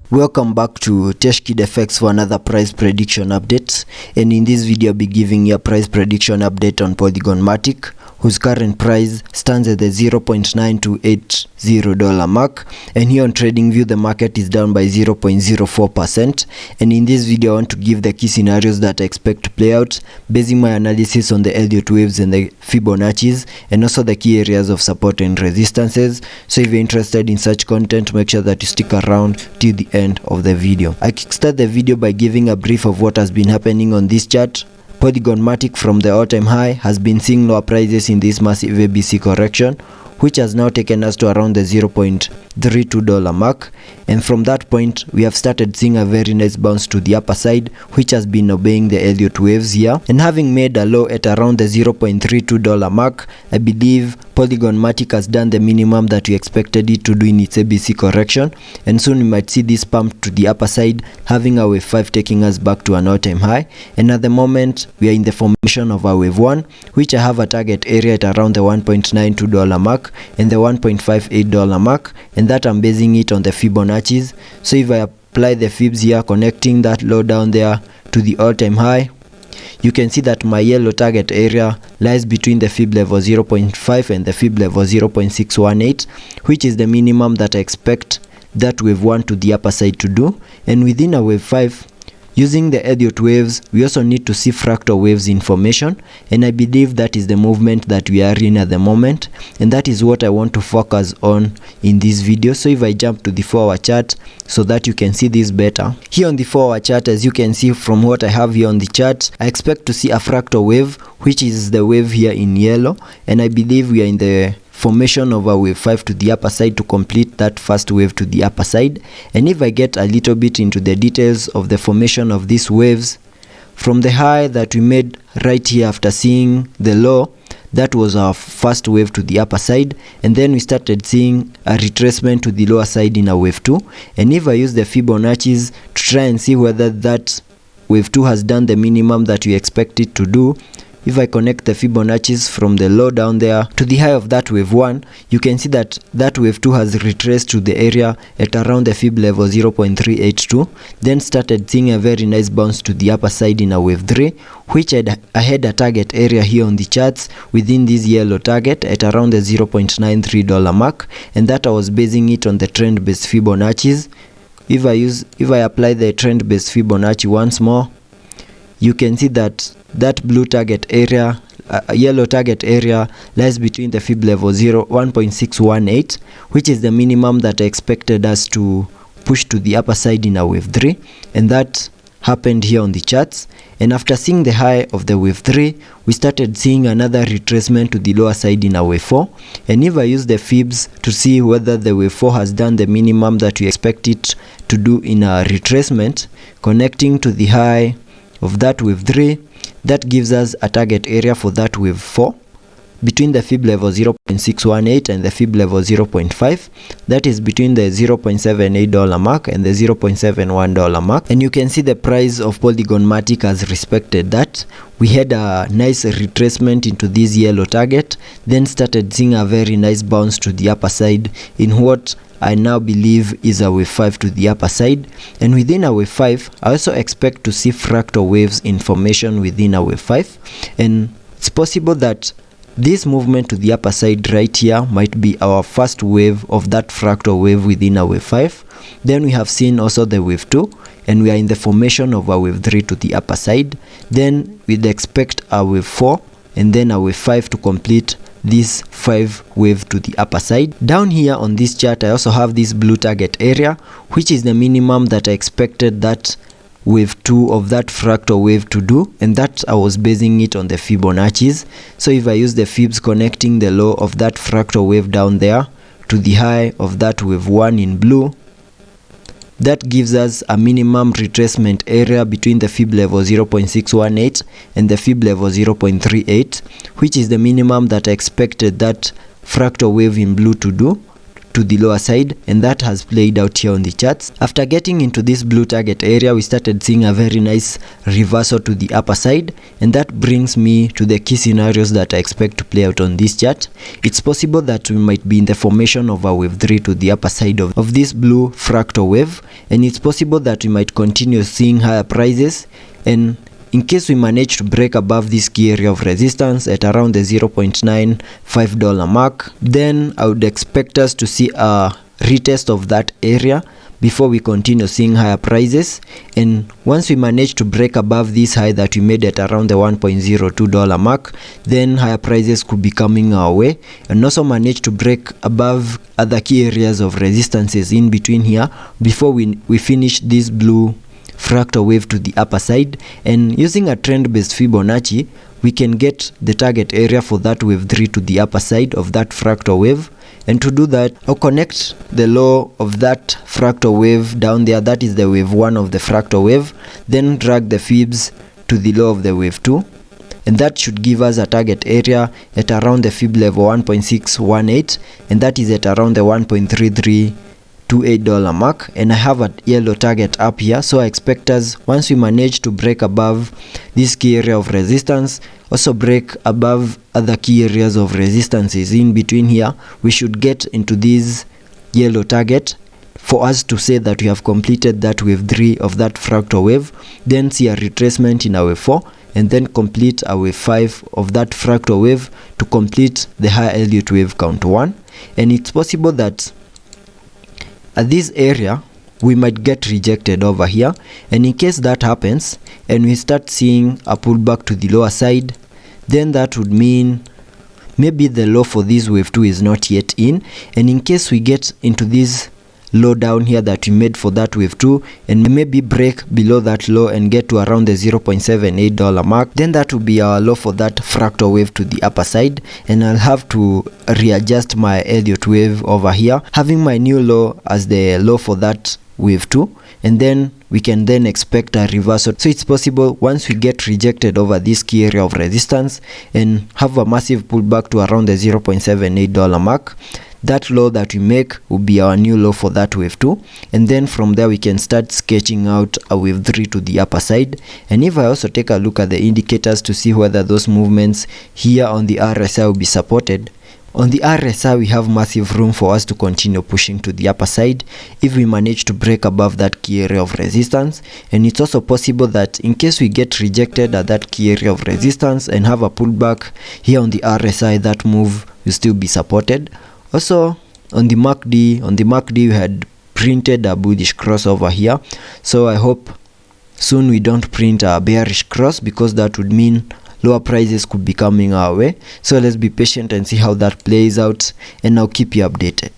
Welcome back to TeshKidFX for another price prediction update, and in this video I'll be giving you a price prediction update on Polygon Matic, whose current price stands at the $0.9280 mark, and here on TradingView the market is down by 0.04%. And in this video I want to give the key scenarios that I expect to play out, basing my analysis on the Elliot waves and the Fibonacci's, and also the key areas of support and resistances. So if you're interested in such content, make sure that you stick around till the end of the video. I kickstart the video by giving a brief of what has been happening on this chart. Polygon Matic from the all-time high has been seeing lower prices in this massive ABC correction, which has now taken us to around the $0.32 mark, and from that point we have started seeing a very nice bounce to the upper side, which has been obeying the Elliot waves here, and having made a low at around the $0.32 mark, I believe Polygon Matic has done the minimum that we expected it to do in its ABC correction, and soon we might see this pump to the upper side, having a wave 5 taking us back to an all-time high. And at the moment we are in the formation of a wave 1, which I have a target area at around the $1.92 mark and the $1.58 mark, and that I'm basing it on the Fibonacci's. So if I apply the fibs here, connecting that low down there to the all-time high, you can see that my yellow target area lies between the fib level 0.5 and the fib level 0.618, which is the minimum that I expect that wave 1 to the upper side to do. And within a wave 5, using the Elliot waves, we also need to see fractal waves in formation, and I believe that is the movement that we are in at the moment, and that is what I want to focus on in this video. So if I jump to the 4-hour chart so that you can see this better, here on the 4-hour chart, as you can see from what I have here on the chart, I expect to see a fractal wave, which is the wave here in yellow, and I believe we are in the formation of a wave 5 to the upper side to complete that first wave to the upper side. And if I get a little bit into the details of the formation of these waves, from the high that we made right here after seeing the low, that was our first wave to the upper side, and then we started seeing a retracement to the lower side in a wave 2. And if I use the Fibonacci's to try and see whether that wave 2 has done the minimum that we expect it to do, if I connect the Fibonacci's from the low down there to the high of that wave 1, you can see that that wave 2 has retraced to the area at around the fib level 0.382, then started seeing a very nice bounce to the upper side in a wave 3, which I had a target area here on the charts within this yellow target at around the $0.93 mark, and that I was basing it on the trend-based Fibonacci's. If I apply the trend-based Fibonacci once more, you can see that that blue target area, yellow target area, lies between the fib level 1.618, which is the minimum that I expected us to push to the upper side in a wave 3, and that happened here on the charts. And after seeing the high of the wave 3, we started seeing another retracement to the lower side in a wave 4, and if I use the fibs to see whether the wave 4 has done the minimum that we expect it to do in a retracement, connecting to the high of that wave 3, that gives us a target area for that wave 4 between the fib level 0.618 and the fib level 0.5, that is between the $0.78 mark and the $0.71 mark. And you can see the price of Polygon Matic has respected that. We had a nice retracement into this yellow target, then started seeing a very nice bounce to the upper side in what I now believe is a wave 5 to the upper side. And within a wave 5, I also expect to see fractal waves in formation within a wave 5, and it's possible that this movement to the upper side right here might be our first wave of that fractal wave within a wave 5. Then we have seen also the wave 2, and we are in the formation of a wave 3 to the upper side. Then we'd expect a wave 4 and then a wave 5 to complete this 5 wave to the upper side. Down here on this chart, I also have this blue target area, which is the minimum that I expected that wave 2 of that fractal wave to do, and that I was basing it on the Fibonacci's. So if I use the fibs connecting the low of that fractal wave down there to the high of that wave 1 in blue, that gives us a minimum retracement area between the fib level 0.618 and the fib level 0.38, which is the minimum that I expected that fractal wave in blue to do to the lower side, and that has played out here on the charts. After getting into this blue target area, we started seeing a very nice reversal to the upper side, and that brings me to the key scenarios that I expect to play out on this chart. It's possible that we might be in the formation of a wave 3 to the upper side of this blue fractal wave, and it's possible that we might continue seeing higher prices, and in case we manage to break above this key area of resistance at around the $0.95 mark, then I would expect us to see a retest of that area before we continue seeing higher prices. And once we manage to break above this high that we made at around the $1.02 mark, then higher prices could be coming our way, and also manage to break above other key areas of resistances in between here before we finish this blue fractal wave to the upper side. And using a trend-based Fibonacci, we can get the target area for that wave 3 to the upper side of that fractal wave. And to do that, I'll connect the low of that fractal wave down there, that is the wave 1 of the fractal wave, then drag the fibs to the low of the wave 2, and that should give us a target area at around the fib level 1.618, and that is at around the $1.3328 mark. And I have a yellow target up here, so I expect us, once we manage to break above this key area of resistance, also break above other key areas of resistances in between here, we should get into this yellow target for us to say that we have completed that wave 3 of that fractal wave, then see a retracement in our wave 4, and then complete our wave 5 of that fractal wave to complete the higher Elliot wave count 1. And it's possible that at this area we might get rejected over here, and in case that happens and we start seeing a pullback to the lower side, then that would mean maybe the low for this wave 2 is not yet in. And in case we get into this low down here that we made for that wave 2 and maybe break below that low and get to around the $0.78 mark, then that will be our low for that fractal wave to the upper side, and I'll have to readjust my Elliot wave over here, having my new low as the low for that wave 2, and then we can then expect a reversal. So it's possible once we get rejected over this key area of resistance and have a massive pullback to around the $0.78 mark, that low that we make will be our new low for that wave 2, and then from there we can start sketching out a wave 3 to the upper side. And if I also take a look at the indicators to see whether those movements here on the RSI will be supported, on the RSI we have massive room for us to continue pushing to the upper side if we manage to break above that key area of resistance. And it's also possible that in case we get rejected at that key area of resistance and have a pullback here on the RSI, that move will still be supported. Also on the MACD we had printed a bullish cross over here, so I hope soon we don't print a bearish cross, because that would mean lower prices could be coming our way. So let's be patient and see how that plays out, and I'll keep you updated.